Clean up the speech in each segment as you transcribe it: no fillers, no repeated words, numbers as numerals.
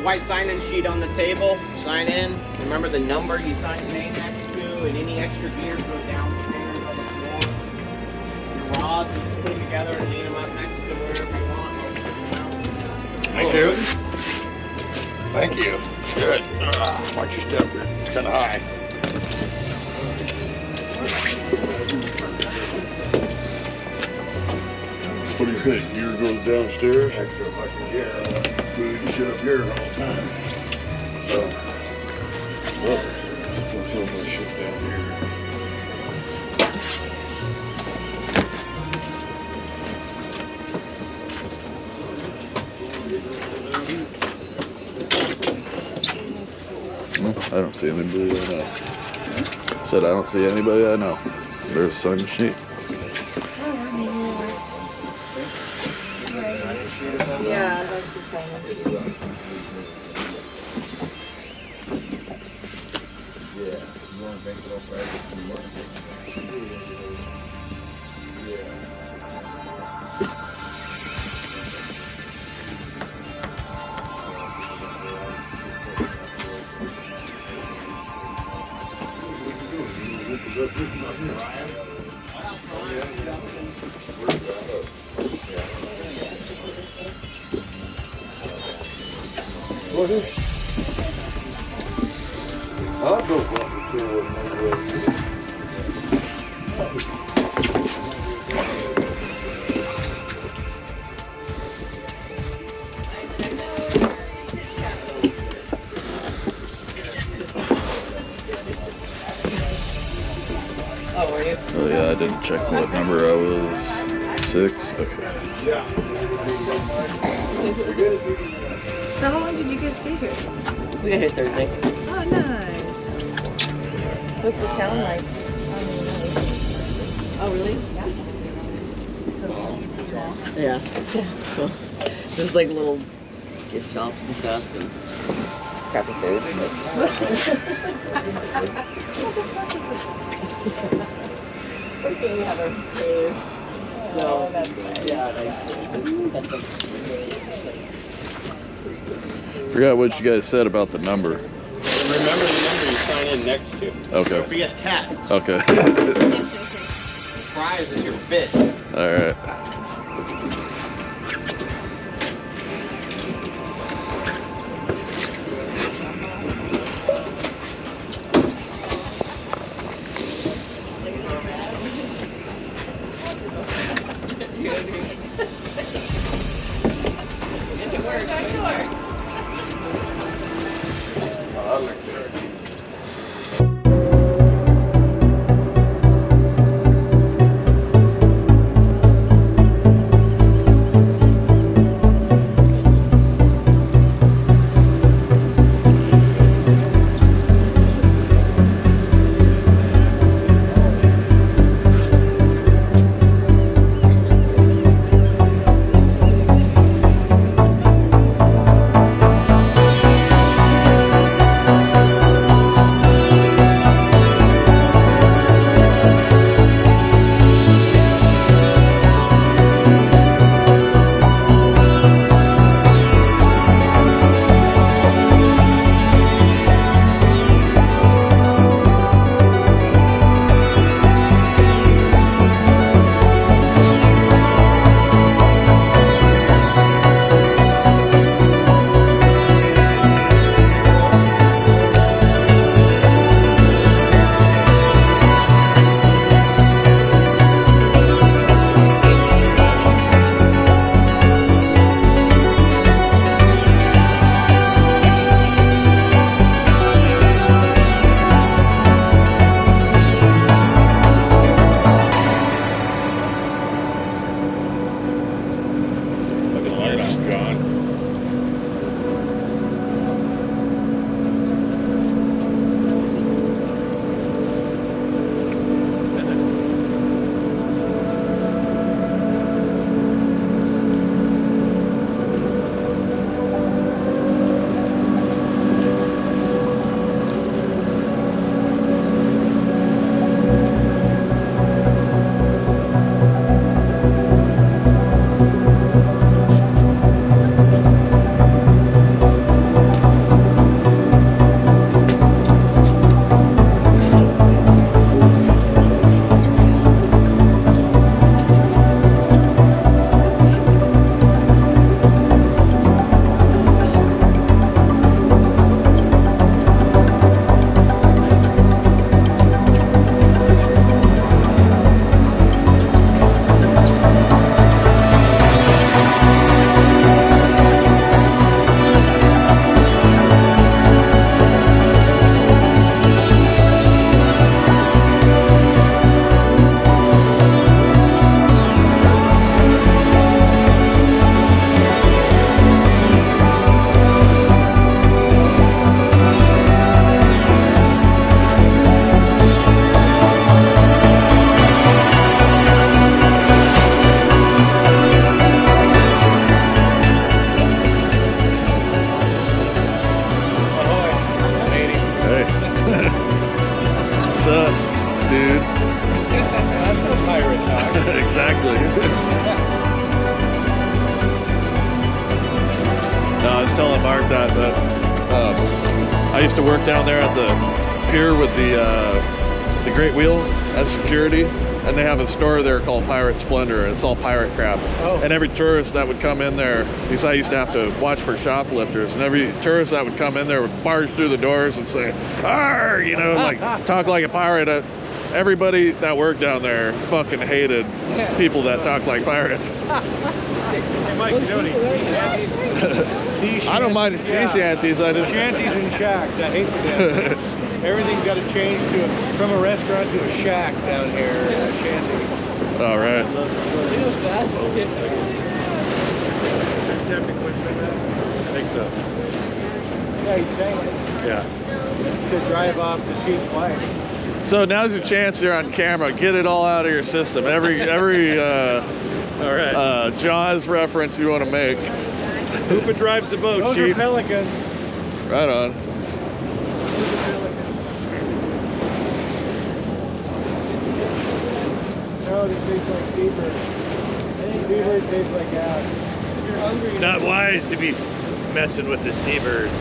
White sign-in sheet on the table. Sign in. Remember the number you signed your name next to, and any extra gears go downstairs on the floor. Your rods, you just put them together and lean them up next to wherever you want. Thank you. Thank you. Good. Watch your step here. It's kind of high. What do you think? Gear goes downstairs? Extra fucking gear. Food and shit up here all the time. So, look, don't throw my shit down here. I don't see anybody I know. Said I don't see anybody I know. There's a sign sheet. Yeah, that's the sign sheet. Yeah, you want to make it up right if you want to. What is? I'll go for Oh, were you? Oh yeah, I didn't check what number I was. 6? Okay. So how long did you guys stay here? We got here Thursday. Oh, nice. What's the town like? Oh, really? Yes. Small. Yeah. So there's like little gift shops and stuff and crappy food. Okay, we have a cave. So, that's nice. yeah, Forgot what you guys said about the number. remember the number you sign in next to. Okay. It'll be a test. Okay. Prize is your bid. All right. remark that, but I used to work down there at the pier with the Great Wheel as security, and they have a store there called Pirate Splendor, and it's all pirate crap. Oh. And every tourist that would come in there, because I used to have to watch for shoplifters, and every tourist that would come in there would barge through the doors and say, "Arr!" You know, like talk like a pirate. Everybody that worked down there fucking hated people that talk like pirates. Hey, Mike, you know any sea shanties? I don't mind sea shanties. I just Shanties and shacks. I hate them. Everything's got to change from a restaurant to a shack down here. A shanty. all right. I think so. Yeah, he's saying it. Yeah. To drive off the cheap light. So now's your chance. You're on camera. Get it all out of your system. Every All right. Jaws reference you want to make. Hoopa drives the boat, Those Chief. are pelicans. Right on. No, they taste like seabirds. Seabirds taste like gas. It's not wise to be messing with the seabirds.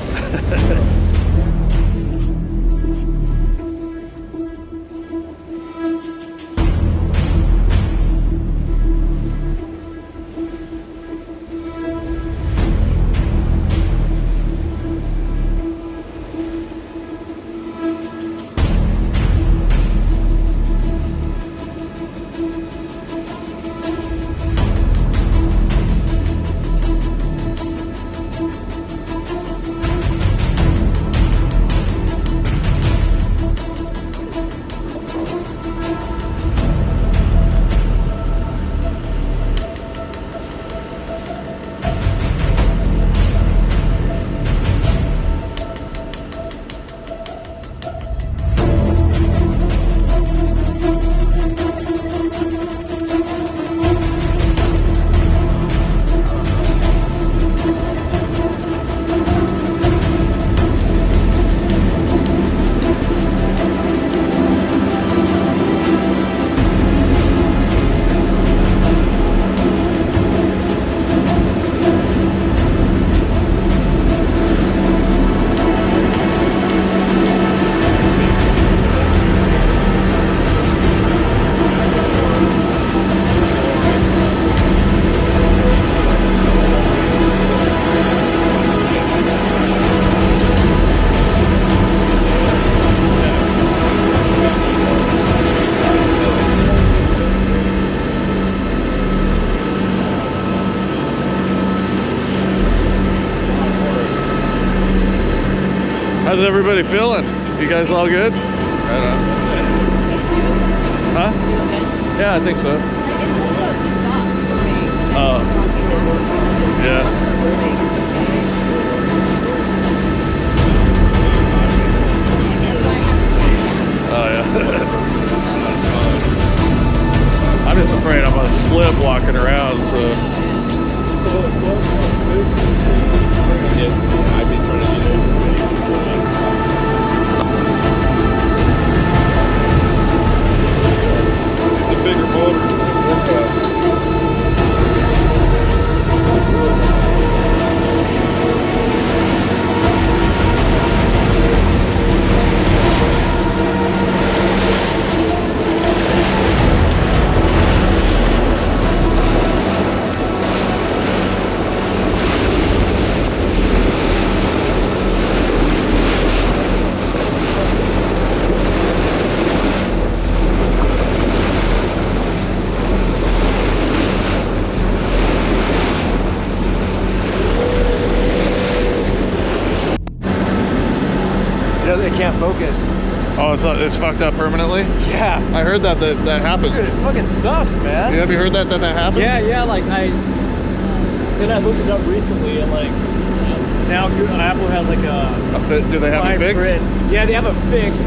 How's everybody feeling? You guys all good? Right on. Huh? You okay? Yeah, I think so. It's all about stops for me. Oh. Yeah. Oh yeah. I'm just afraid I'm gonna slip walking around, so. I've been trying to get over the bigger motor. It can't focus. Oh, it's fucked up permanently? Yeah. I heard that happens. Dude, it fucking sucks, man. Have you heard that happens? Yeah, like then I looked it up recently and like now Apple has like Do they have fine a fix? print. Yeah, they have a fix,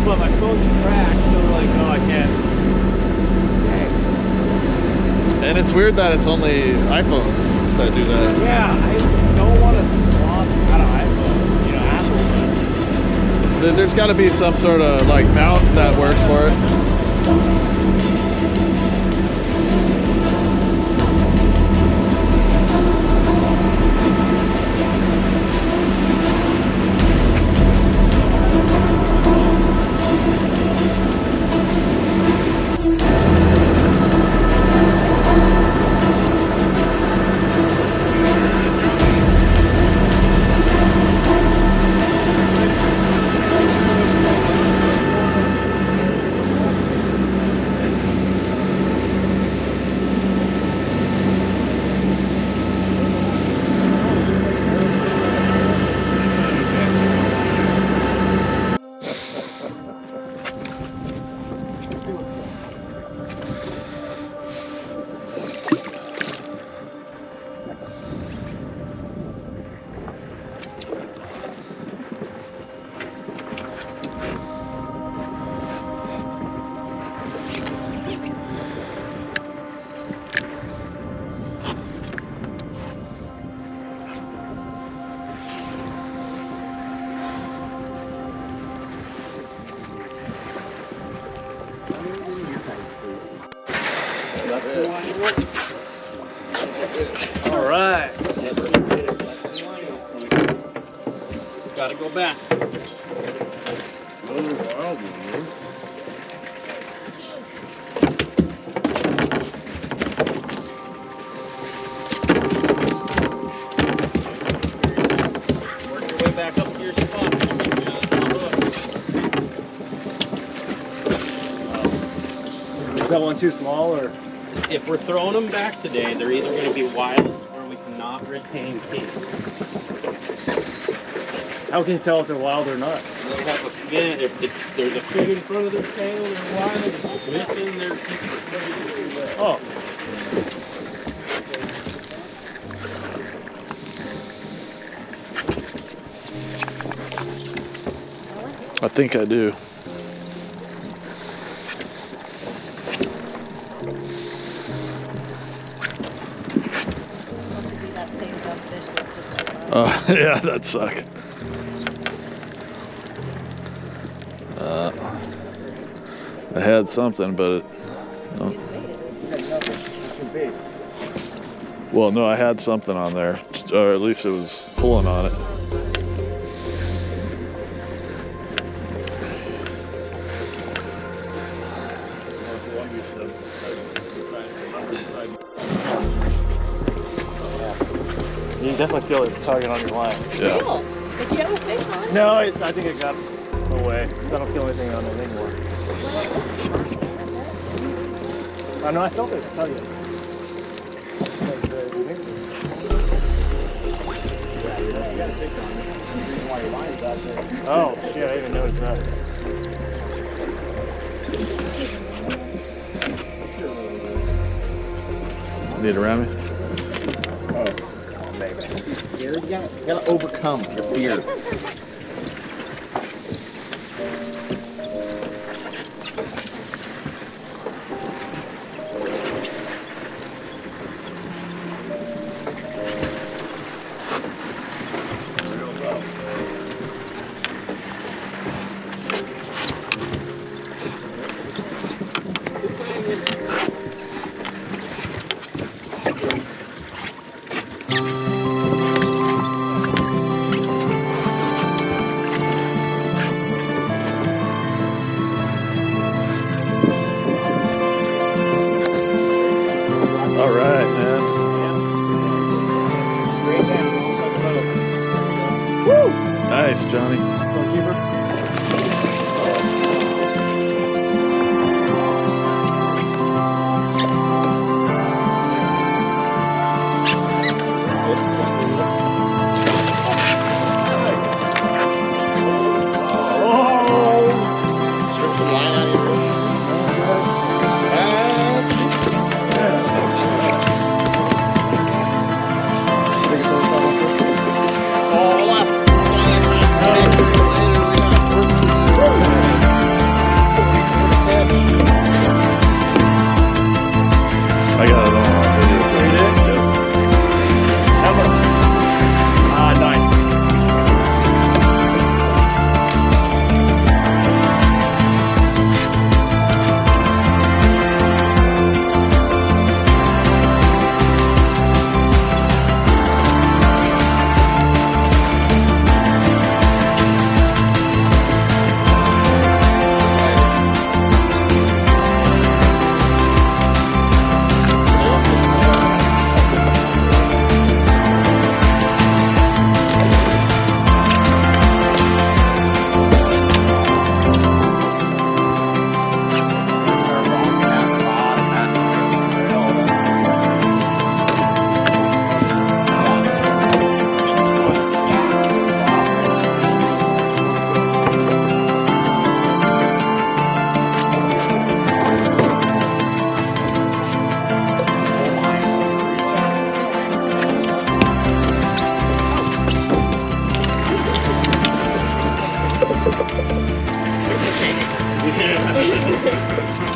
but my phone's cracked, so they're like, oh, I can't. Dang. And it's weird that it's only iPhones that do that. Yeah, I don't want to swap out of iPhone, you know, Apple. There's got to be some sort of like mount that works for it. Go back. Another wild one, man. Work your way back up to your spot. Is that one too small, or? If we're throwing them back today, they're either going to be wild or we cannot retain teeth. How can you tell if they're wild or not? They have a fin. If there's a fin in front of their tail, they're wild. If it's missing, their teeth are Oh. I think I do. Yeah, that'd suck. I had something, but it, no. Well, no, I had something on there, or at least it was pulling on it. You can definitely feel it tugging on your line. Yeah. Cool. If you have a fish on it. No, I think it got away. I don't feel anything on it anymore. I know, I felt it tugging. Oh, shit, I didn't even notice that. Need to ram me? You gotta overcome the fear. All right, man. Woo! Nice, Johnny. I got it all on video. Nice.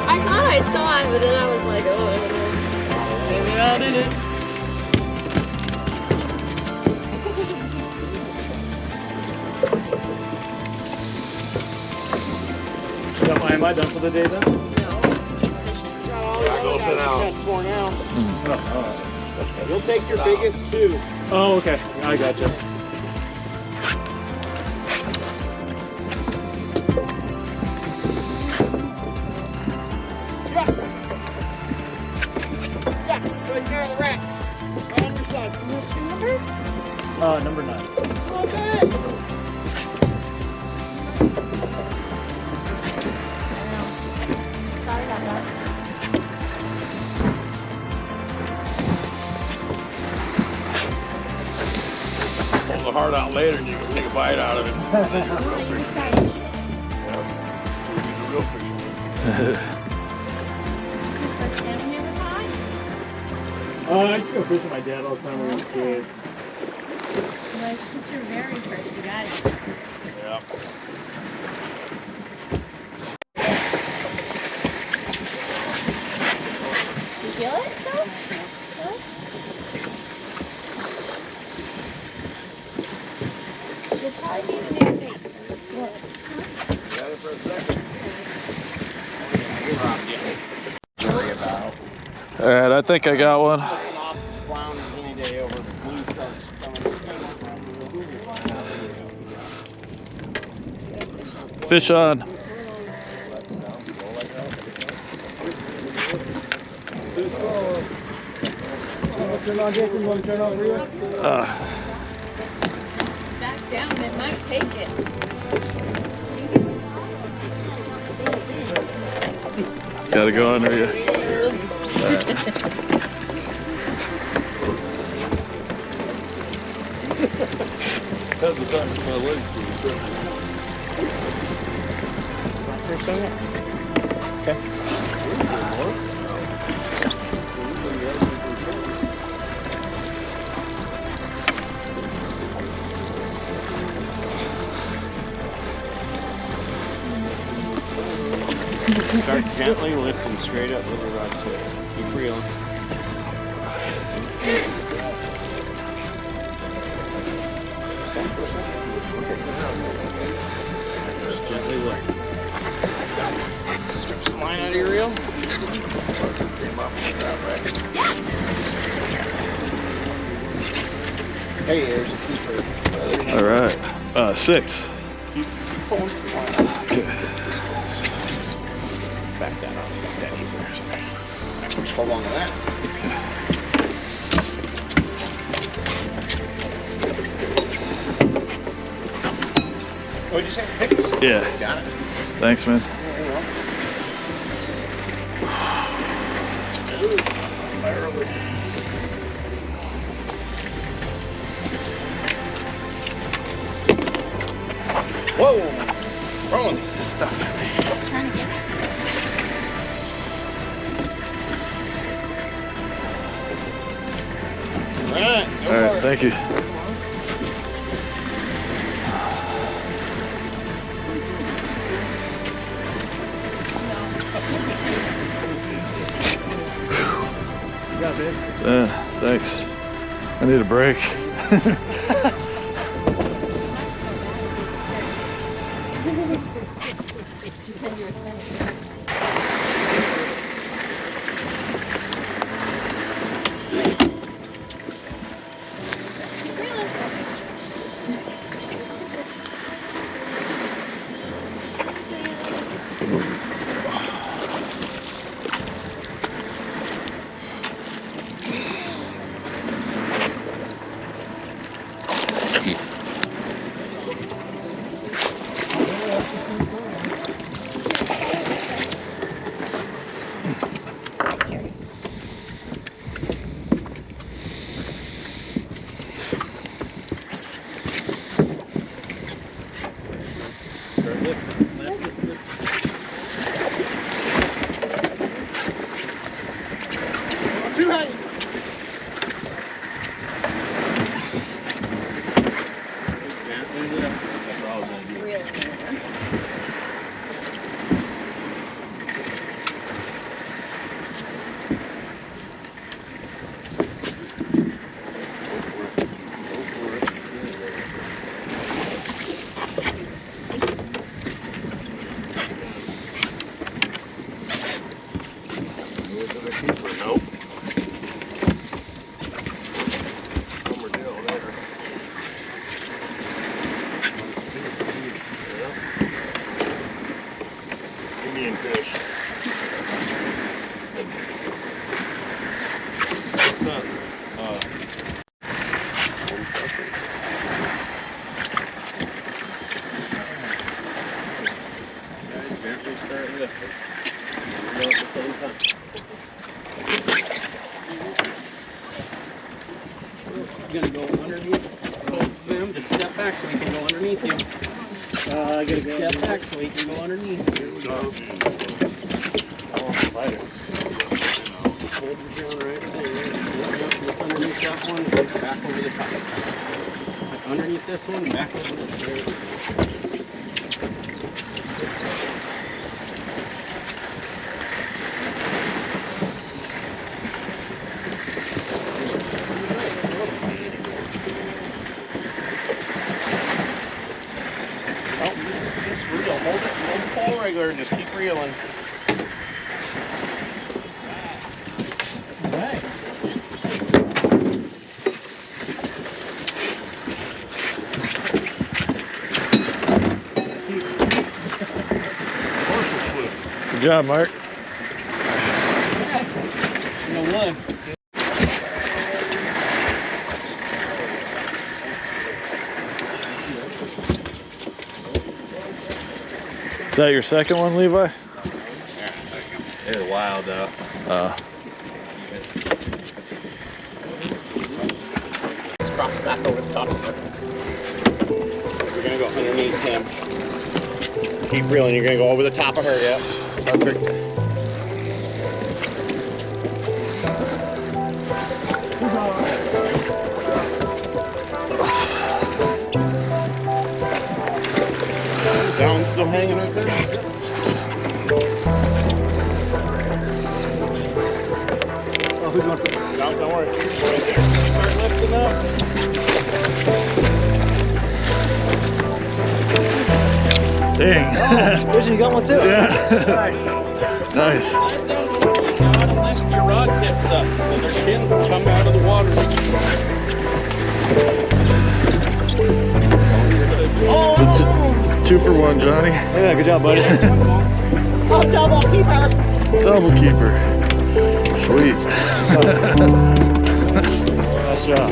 I thought I saw it, but then I was like, oh, I don't know. Maybe I didn't. Am I done for the day then? You'll take your biggest two. Oh, okay. I gotcha. rack. Right there on the rack. Right on your side. Number 9. Okay. Sorry about that. Pull the heart out later and you can take a bite out of it. Real fish. First salmon you ever caught? I used to go fish with my dad all the time when we were kids. Like, it's your very first, you got it. Yeah. You feel it though? Feel it? You'll probably need a new bait. What? Got it for a second. Worry about. All right, I think I got one. Looking off flounders any day over blue sharks coming. Fish on. Turn on, Jason. You want to turn on real? Back down, it might take it. Gotta go under you. That's the time my legs First time? Okay. Start gently lifting straight up with the rod tip. Keep reeling. Just gently lift. Strip some line out of your reel. Hey, there's a keeper. All right. 6. Keep pulling some line. Okay. Back that off. That easier. Let's hold on to that. What'd you say? 6? Yeah. Got it. Thanks, man. Whoa! Rolling stuff. Trying to get it. All right. All right, thank you. You got it, Thanks. I need a break. Too high. back so we can go underneath you. I gotta go. Step back so we can go underneath. I want spiders. Hold your gun right there. Look underneath that one, and back over the top. Underneath this one, back over the Hold the pole regular and just keep reeling. Right. Good job, Mark. No one. Is that your second one, Levi? They're wild though. Let's cross back over the top of her. We're gonna go underneath him. Keep reeling, you're gonna go over the top of her, yep. Perfect. Down still hanging right there. Oh, who's going for No, don't worry. Right there. Start lifting up. Dang. Vision, you got one too? Yeah. Nice. Lift your rod tips up so the shins will come out of the water. It's a 2 for 1, Johnny. Yeah, good job, buddy. Oh, double keeper. Double keeper. Sweet. Nice job.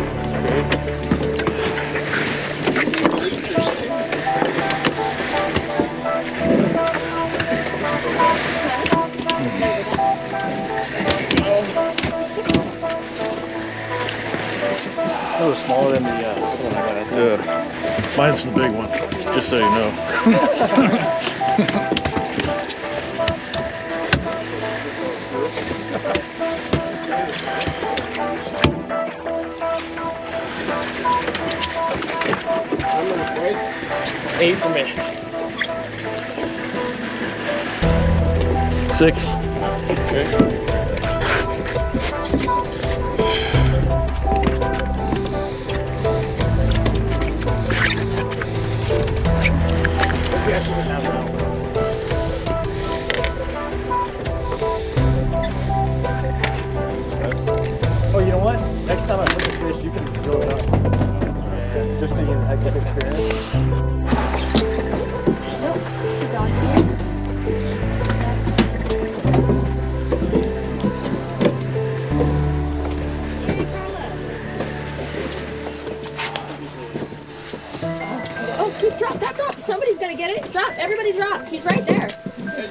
That was smaller than the one I got, I think. Yeah. Mine's the big one, just so you know. Number, boys. 8 for me. 6. Okay. Oh, you know what? Next time I put the fish, you can drill it up. Just so you can get experience. Oh, keep drop. That's up. Somebody's gonna get it. Drop. Everybody drop. He's right there.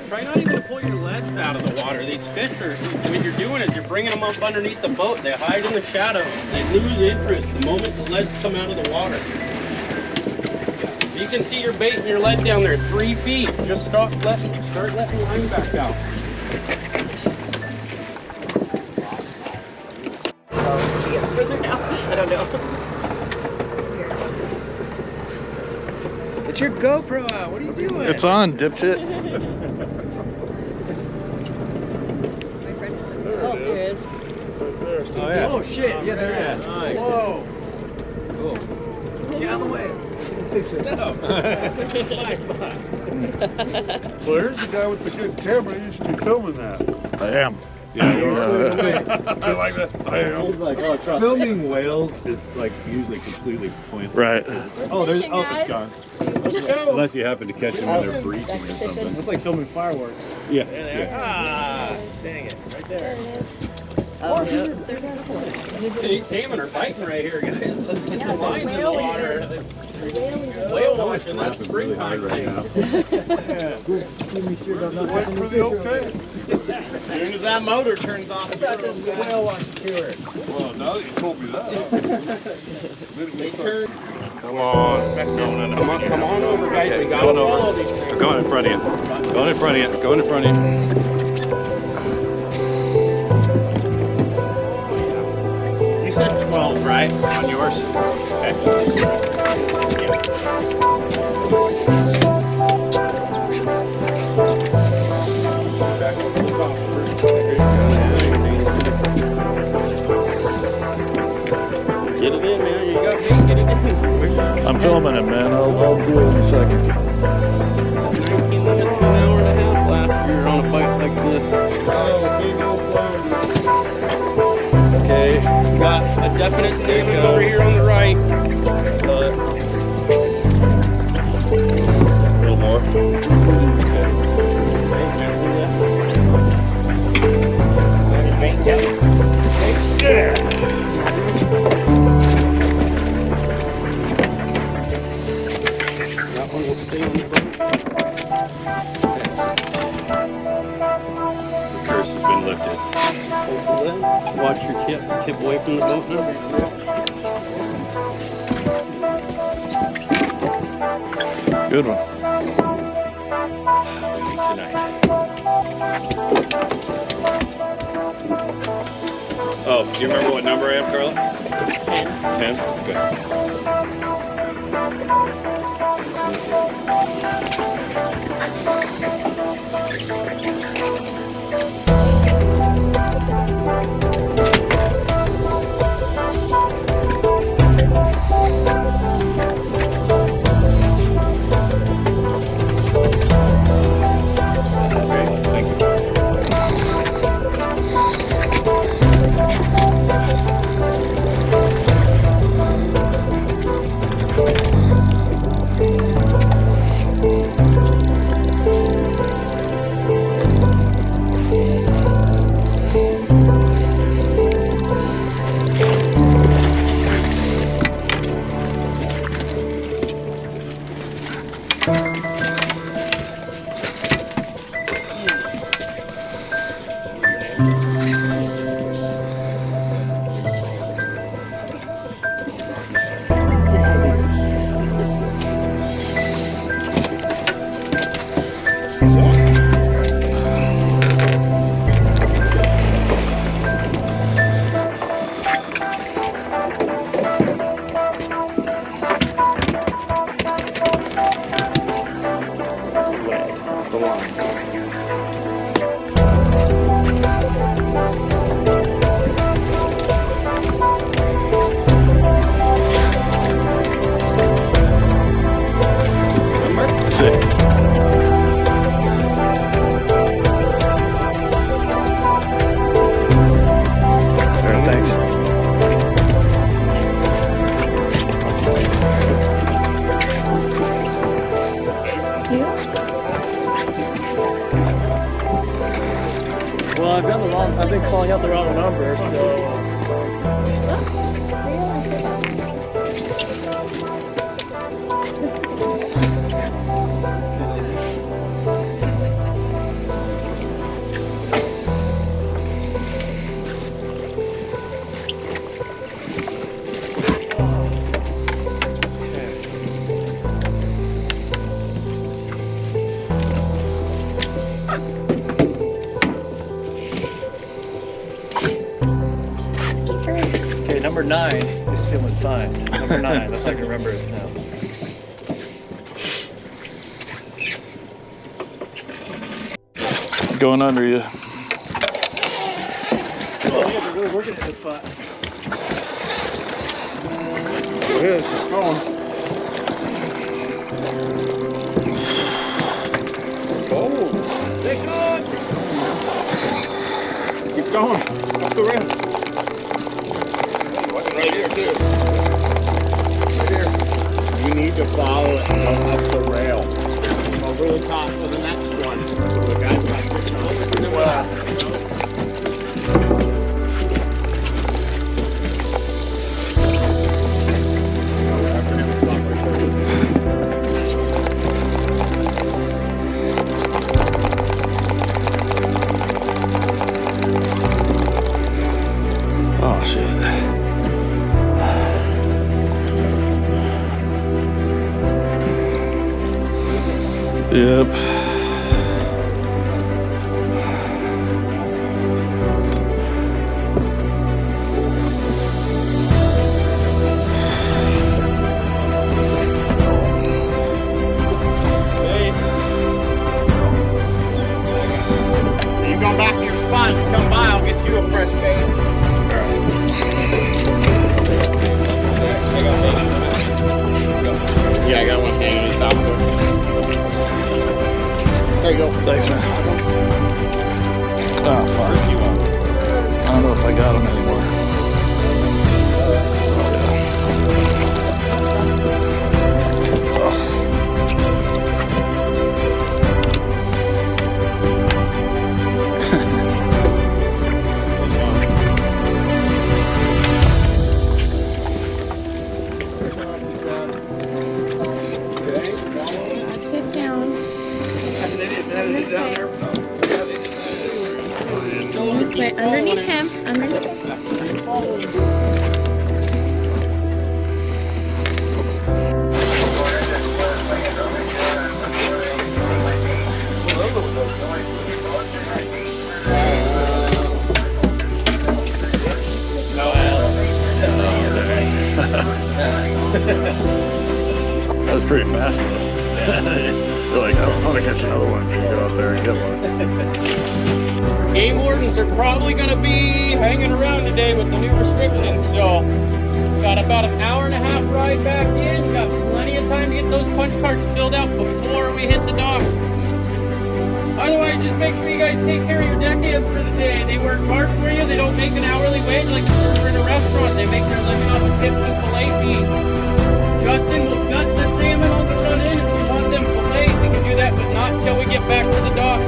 Try not even to pull your legs out of the water. These fish are, what you're doing is you're bringing them up underneath the boat. They hide in the shadow. They lose interest the moment the legs come out of the water. You can see your bait and your lead down there 3 feet. Just start letting line back out. Further down. I don't know. Get your GoPro out. What are you doing? It's on, dipshit. Oh, there it is. Oh, yeah. Oh shit, yeah, there it is. Nice. Whoa. Cool. Get out of the way. Nice spot. Well, here's the guy with the good camera. You should be filming that. I am. Yeah, you are. I like that. I am. He's like, oh, trust Filming whales is like usually completely pointless. Right. Oh, there's Fishing, it's guys. gone. Let's go. Unless you happen to catch them when they're breaching or something. It's like filming fireworks. Yeah. Ah, dang it. Right there. Oh, yep. There's another one. These salmon are fighting right here, guys. It's the Yeah, lines in the whale water. even. Whale Whale watching, that's Snapping really hard springtime right thing. now. Waiting for the okay. As soon as that motor turns off, Whale watching tour. Well, now that you told me that. they turn. Come on. Come on over, guys. Okay, We gotta going follow over. these things. We're going in front of you. Going in front of you. Going in front of you. You said 12, right? On yours? Okay. Get it in, man. You got me. Get it in. I'm filming it, man. I'll do it in a second. 19 minutes to an hour and a half last year on a bike like this. Okay, got a definite salmon over here on the right. A little more. That one will stay on the front. The curse has been lifted. Hold the lid. Watch your tip away from the boat now. Good one. Tonight. Oh, do you remember what number I am, Carla? 10? Good. Well, I've done the wrong. I've been calling out the wrong number, so. Okay, number 9 is feeling fine. Number 9, that's how I can remember it now. Going under you. Oh, yeah, they're really working at this spot. It is. It's going. Oh, stay good. Keep going. Up the rim. Right here, too. Right here. You need to follow it and go up the rail. Over the top for the next one. So the guy's not pushing on it. Oh shit. Yep. You go back to your spot and come by, I'll get you a fresh bait. Yeah, I got one hanging. It's out there. There you go. Thanks, man. Oh, fuck. I don't know if I got him anymore. Tip down. This way, underneath him. Underneath him. That was pretty fast though. You're like, I want to catch another one. You go out there and get one. Game wardens are probably going to be hanging around today with the new restrictions, so got about an hour and a half ride back in. Got plenty of time to get those punch cards filled out before we hit the dock. Otherwise, just make sure you guys take care of your deckhands for the day. They work hard for you. They don't make an hourly wage like a server in a restaurant. They make their living off of tips and fillet fees. Justin will gut the salmon on the front end. If you want them filleted, we can do that, but not until we get back to the dock.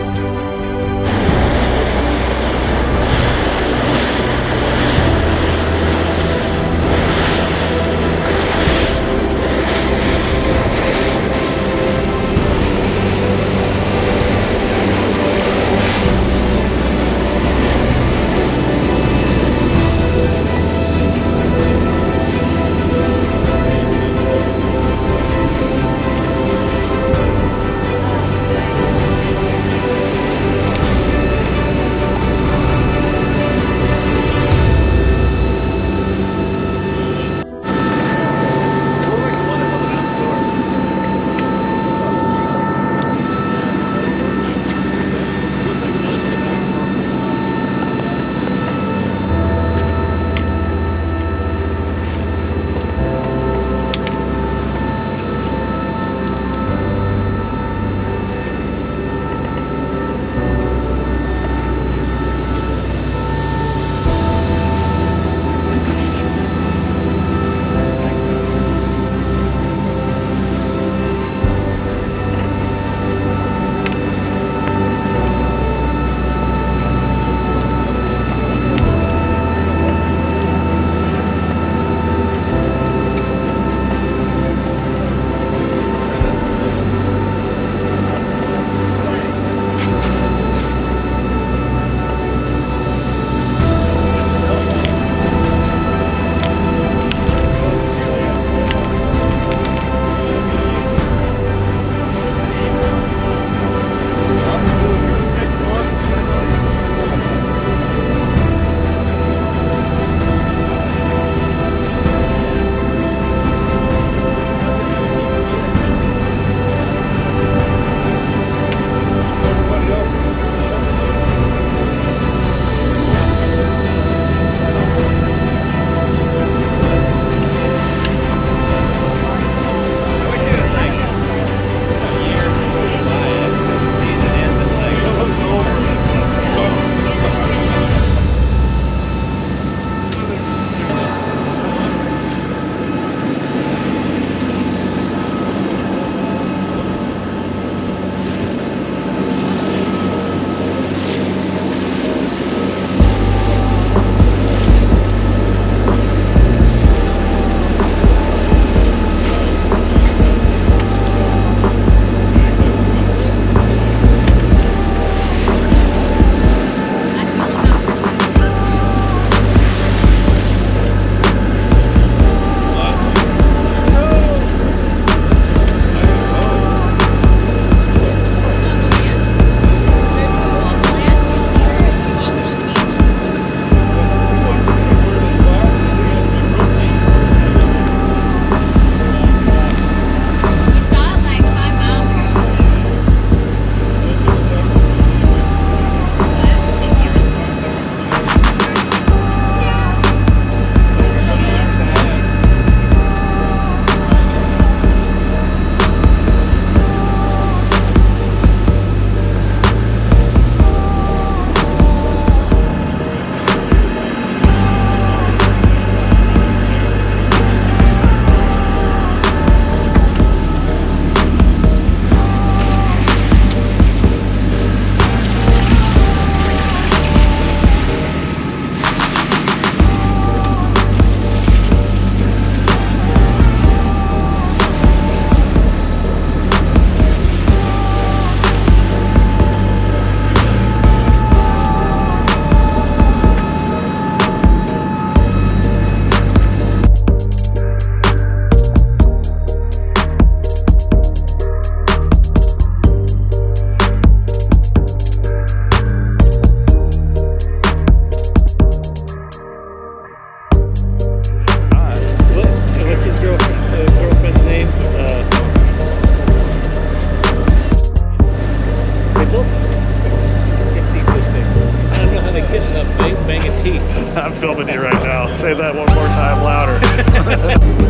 I'm filming you right now. Say that one more time louder.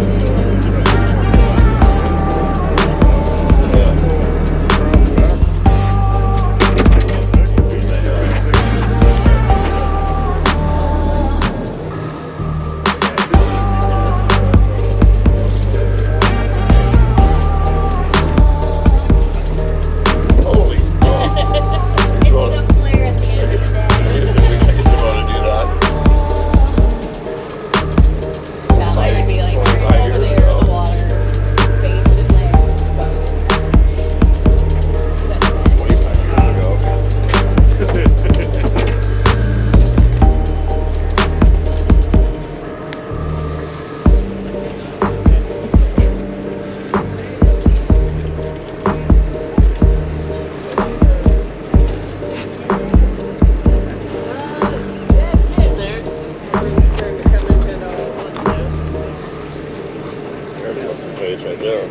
Right there.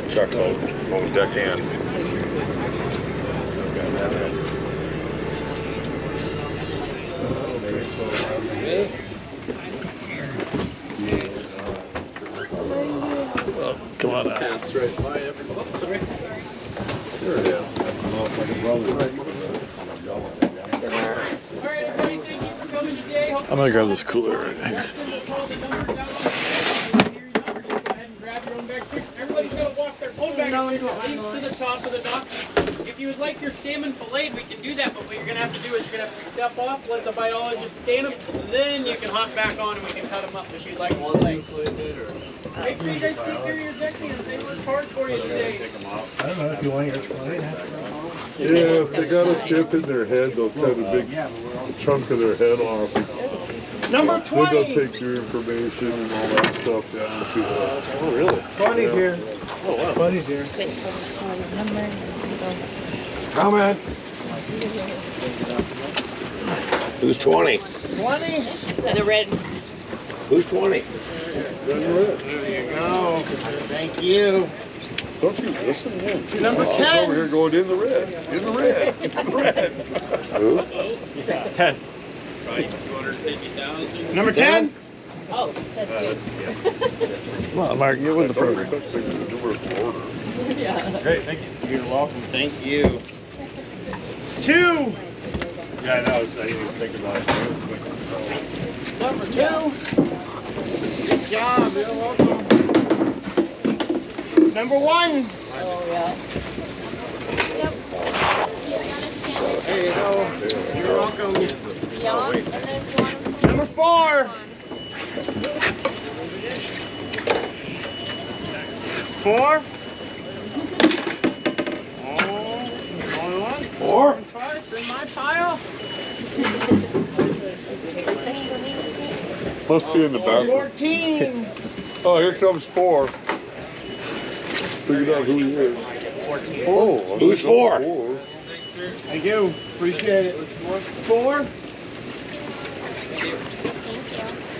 Chuck's on deck hand. Oh, come on now. That's right by everybody. Oh, sorry. Sure it is. All right, everybody, thank you for coming today. I'm gonna grab this cooler right here. Everybody's gonna walk their phone back to the top of the dock. If you would like your salmon filleted, we can do that, but what you're gonna have to do is you're gonna have to step off, let the biologist scan them, then you can hop back on and we can cut them up if you'd like one leg. Make sure you guys take care of your deck hands. They worked hard for you today. I don't know if you want yours filleted. Yeah, if they got a chip in their head, they'll cut a big chunk of their head off. Number Then they'll 20. take your information and all that stuff down to Oh, really? Buddy's here. Oh, wow. Buddy's here. comment. Who's 20? 20. The red. Who's 20? There you go. Thank you. Don't you listen to him? Number Oh, 10. Over here going in the red. In the red. In the red. Who? 10. Right, 250,000. Number 10. Oh, that's you. Come on, Mark, get with the program. Yeah. Great, thank you. You're welcome. Thank you. 2. Yeah, I know. I didn't even think about it. Number 2. Good job. You're welcome. Number 1. Oh, yeah. There you go. You're welcome. Yeah. And then one. Number 4. 4. Only one. 4? Twice in my pile. Must be in the bathroom. 14. Oh, here comes 4. Figured out who he is. Oh, who's 4? Thank you. Appreciate it. 4.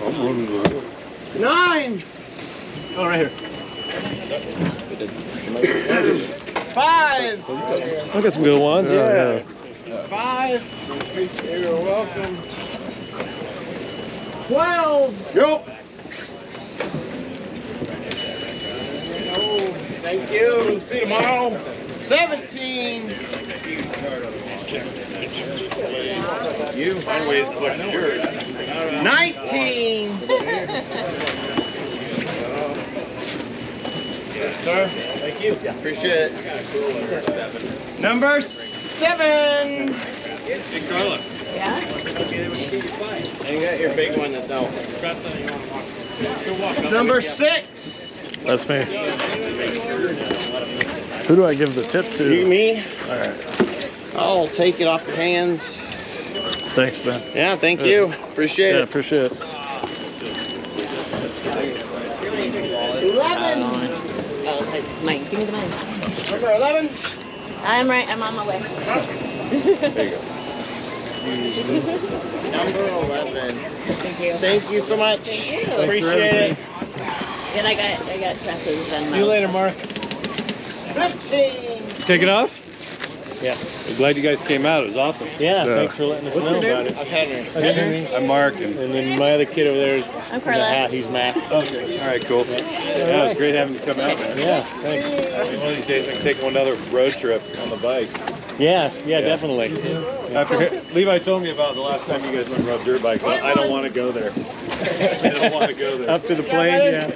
I'm running around. 9. Oh, right here. 5. Look at some good ones. Yeah. 5. You're welcome. 12. Yep. Oh, thank you. See you tomorrow. 17. You find ways to push yours. 19. Sir, thank you. Appreciate it. Number 7. Hey, Carla. Yeah? And you got your big one that's no. Number 6. That's me. Who do I give the tip to? You, me? All right. I'll take it off your hands. Thanks, Ben. Yeah, thank you. Appreciate Yeah, it. appreciate it. 11. Oh, it's mine. Give me the mine. Number 11. I'm right. I'm on my way. There you go. Number 11. Thank you. Thank you so much. Thank you. Appreciate it. And I got tresses and See you later, Mark. 15. Take it off? Yeah. I'm glad you guys came out. It was awesome. Yeah, Yeah. thanks for letting us know about it. I'm Henry. Henry. I'm Mark. And And then my other kid over there is I'm in the Carla. hat. He's Matt. okay. All right, cool. Yeah, it was great having you come out, man. Yeah, thanks. One of these days I can take another road trip on the bikes. Yeah, definitely. After Levi told me about the last time you guys went and rode dirt bikes, I don't want to go there. I don't want to go there. Up to the plane, yeah.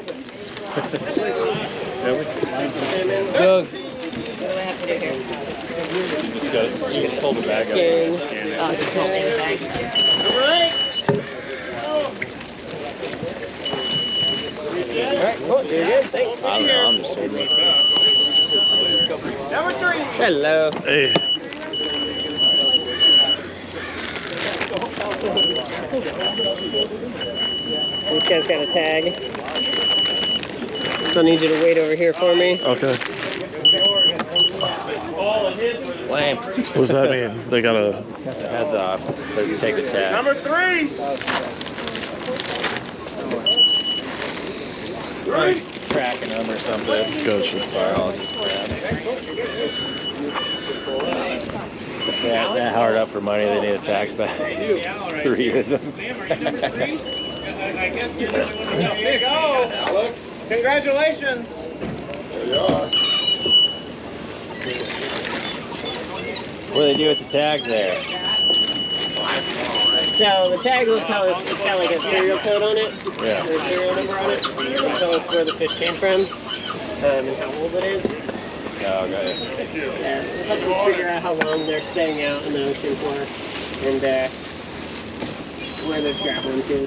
Doug, What do I have to do here? you just pull the bag up. King. And Oh, just hold me in the bag. Alright, cool. You're good. Thanks. I don't know, I'm just saying. Number 3. Hello. Hey. This guy's got a tag. So I need you to wait over here for me. Okay. Lame. What does that mean? They got a. Heads off. They take the tag. Number 3. Tracking them or something. Gotcha. Or I'll just grab. That hard up for money, they need a tax back. 3 of them. There you go. Alex. Congratulations. There you are. What do they do with the tags there? So the tag will tell us, it's got like a serial code on it, Yeah. or a serial number on it. It'll tell us where the fish came from, and how old it is. Oh, okay. Yeah, it'll help us figure out how long they're staying out in the ocean for, and where they're traveling to.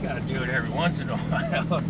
Gotta do it every once in a while.